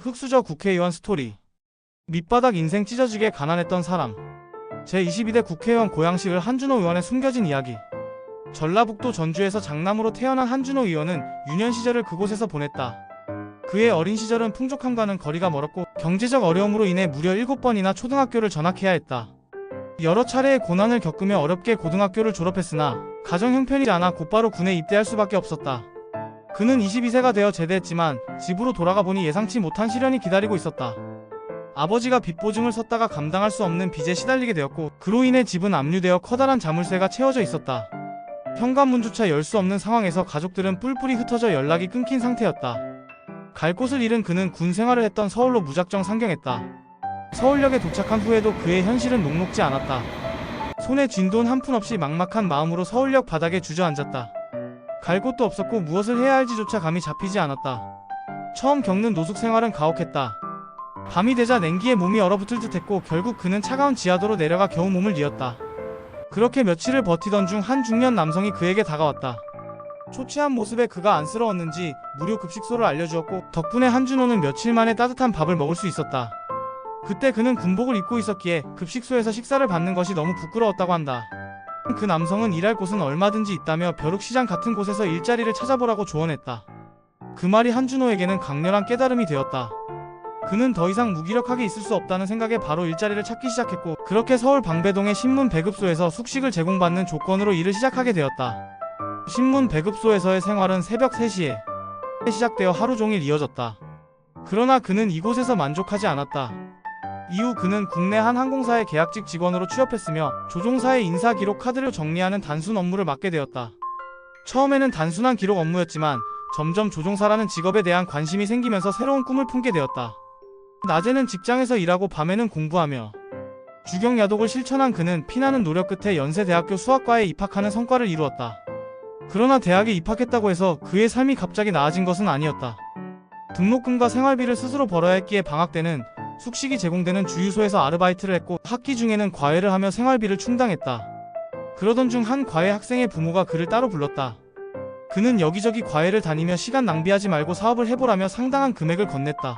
흑수저 국회의원 스토리. 밑바닥 인생 찢어지게 가난했던 사람. 제22대 국회의원 고양시 을 한준호 의원의 숨겨진 이야기. 전라북도 전주에서 장남으로 태어난 한준호 의원은 유년 시절을 그곳에서 보냈다. 그의 어린 시절은 풍족함과는 거리가 멀었고 경제적 어려움으로 인해 무려 7번이나 초등학교를 전학해야 했다. 여러 차례의 고난을 겪으며 어렵게 고등학교를 졸업했으나 가정 형편이 않아 곧바로 군에 입대할 수밖에 없었다. 그는 22세가 되어 제대했지만 집으로 돌아가 보니 예상치 못한 시련이 기다리고 있었다. 아버지가 빚보증을 섰다가 감당할 수 없는 빚에 시달리게 되었고 그로 인해 집은 압류되어 커다란 자물쇠가 채워져 있었다. 현관문조차 열 수 없는 상황에서 가족들은 뿔뿔이 흩어져 연락이 끊긴 상태였다. 갈 곳을 잃은 그는 군 생활을 했던 서울로 무작정 상경했다. 서울역에 도착한 후에도 그의 현실은 녹록지 않았다. 손에 쥔 돈 한 푼 없이 막막한 마음으로 서울역 바닥에 주저앉았다. 갈 곳도 없었고 무엇을 해야 할지조차 감이 잡히지 않았다. 처음 겪는 노숙 생활은 가혹했다. 밤이 되자 냉기에 몸이 얼어붙을 듯했고 결국 그는 차가운 지하도로 내려가 겨우 몸을 이었다. 그렇게 며칠을 버티던 중 한 중년 남성이 그에게 다가왔다. 초췌한 모습에 그가 안쓰러웠는지 무료 급식소를 알려주었고 덕분에 한준호는 며칠 만에 따뜻한 밥을 먹을 수 있었다. 그때 그는 군복을 입고 있었기에 급식소에서 식사를 받는 것이 너무 부끄러웠다고 한다. 그 남성은 일할 곳은 얼마든지 있다며 벼룩시장 같은 곳에서 일자리를 찾아보라고 조언했다. 그 말이 한준호에게는 강렬한 깨달음이 되었다. 그는 더 이상 무기력하게 있을 수 없다는 생각에 바로 일자리를 찾기 시작했고 그렇게 서울 방배동의 신문 배급소에서 숙식을 제공받는 조건으로 일을 시작하게 되었다. 신문 배급소에서의 생활은 새벽 3시에 시작되어 하루 종일 이어졌다. 그러나 그는 이곳에서 만족하지 않았다. 이후 그는 국내 한 항공사의 계약직 직원으로 취업했으며 조종사의 인사 기록 카드를 정리하는 단순 업무를 맡게 되었다. 처음에는 단순한 기록 업무였지만 점점 조종사라는 직업에 대한 관심이 생기면서 새로운 꿈을 품게 되었다. 낮에는 직장에서 일하고 밤에는 공부하며 주경야독을 실천한 그는 피나는 노력 끝에 연세대학교 수학과에 입학하는 성과를 이루었다. 그러나 대학에 입학했다고 해서 그의 삶이 갑자기 나아진 것은 아니었다. 등록금과 생활비를 스스로 벌어야 했기에 방학 때는 숙식이 제공되는 주유소에서 아르바이트를 했고 학기 중에는 과외를 하며 생활비를 충당했다. 그러던 중 한 과외 학생의 부모가 그를 따로 불렀다. 그는 여기저기 과외를 다니며 시간 낭비하지 말고 사업을 해보라며 상당한 금액을 건넸다.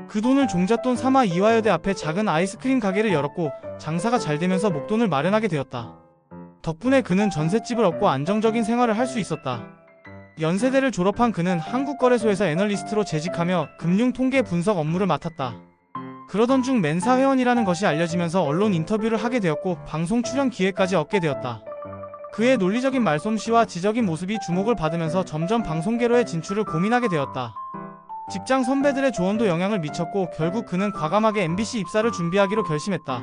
그 돈을 종잣돈 삼아 이화여대 앞에 작은 아이스크림 가게를 열었고 장사가 잘 되면서 목돈을 마련하게 되었다. 덕분에 그는 전셋집을 얻고 안정적인 생활을 할 수 있었다. 연세대를 졸업한 그는 한국거래소에서 애널리스트로 재직하며 금융통계 분석 업무를 맡았다. 그러던 중 멘사 회원이라는 것이 알려지면서 언론 인터뷰를 하게 되었고 방송 출연 기회까지 얻게 되었다. 그의 논리적인 말솜씨와 지적인 모습이 주목을 받으면서 점점 방송계로의 진출을 고민하게 되었다. 직장 선배들의 조언도 영향을 미쳤고 결국 그는 과감하게 MBC 입사를 준비하기로 결심했다.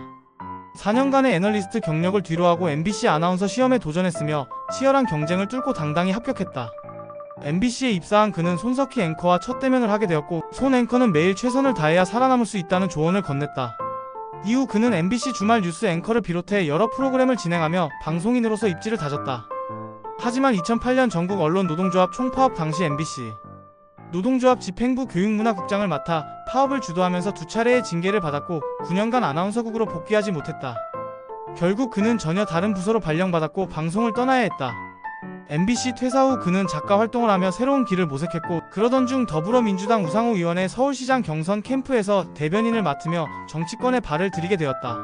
4년간의 애널리스트 경력을 뒤로하고 MBC 아나운서 시험에 도전했으며 치열한 경쟁을 뚫고 당당히 합격했다. MBC에 입사한 그는 손석희 앵커와 첫 대면을 하게 되었고 손 앵커는 매일 최선을 다해야 살아남을 수 있다는 조언을 건넸다. 이후 그는 MBC 주말 뉴스 앵커를 비롯해 여러 프로그램을 진행하며 방송인으로서 입지를 다졌다. 하지만 2008년 전국 언론 노동조합 총파업 당시 MBC 노동조합 집행부 교육문화국장을 맡아 파업을 주도하면서 2차례의 징계를 받았고 9년간 아나운서국으로 복귀하지 못했다. 결국 그는 전혀 다른 부서로 발령받았고 방송을 떠나야 했다. MBC 퇴사 후 그는 작가 활동을 하며 새로운 길을 모색했고 그러던 중 더불어민주당 우상호 의원의 서울시장 경선 캠프에서 대변인을 맡으며 정치권에 발을 들이게 되었다.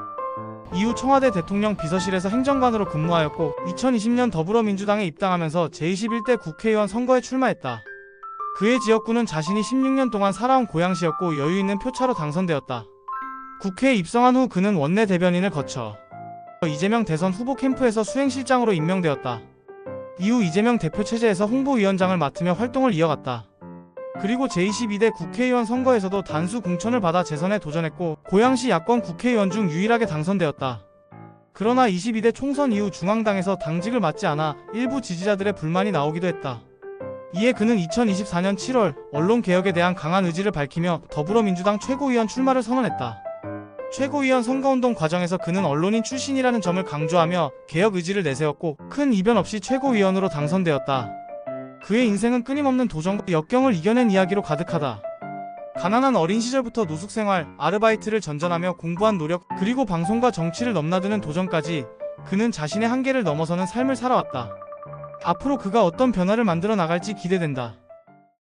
이후 청와대 대통령 비서실에서 행정관으로 근무하였고 2020년 더불어민주당에 입당하면서 제21대 국회의원 선거에 출마했다. 그의 지역구는 자신이 16년 동안 살아온 고양시였고 여유있는 표차로 당선되었다. 국회에 입성한 후 그는 원내 대변인을 거쳐 이재명 대선 후보 캠프에서 수행실장으로 임명되었다. 이후 이재명 대표 체제에서 홍보위원장을 맡으며 활동을 이어갔다. 그리고 제22대 국회의원 선거에서도 단수 공천을 받아 재선에 도전했고 고양시 야권 국회의원 중 유일하게 당선되었다. 그러나 22대 총선 이후 중앙당에서 당직을 맡지 않아 일부 지지자들의 불만이 나오기도 했다. 이에 그는 2024년 7월 언론개혁에 대한 강한 의지를 밝히며 더불어민주당 최고위원 출마를 선언했다. 최고위원 선거운동 과정에서 그는 언론인 출신이라는 점을 강조하며 개혁 의지를 내세웠고 큰 이변 없이 최고위원으로 당선되었다. 그의 인생은 끊임없는 도전과 역경을 이겨낸 이야기로 가득하다. 가난한 어린 시절부터 노숙생활, 아르바이트를 전전하며 공부한 노력, 그리고 방송과 정치를 넘나드는 도전까지 그는 자신의 한계를 넘어서는 삶을 살아왔다. 앞으로 그가 어떤 변화를 만들어 나갈지 기대된다.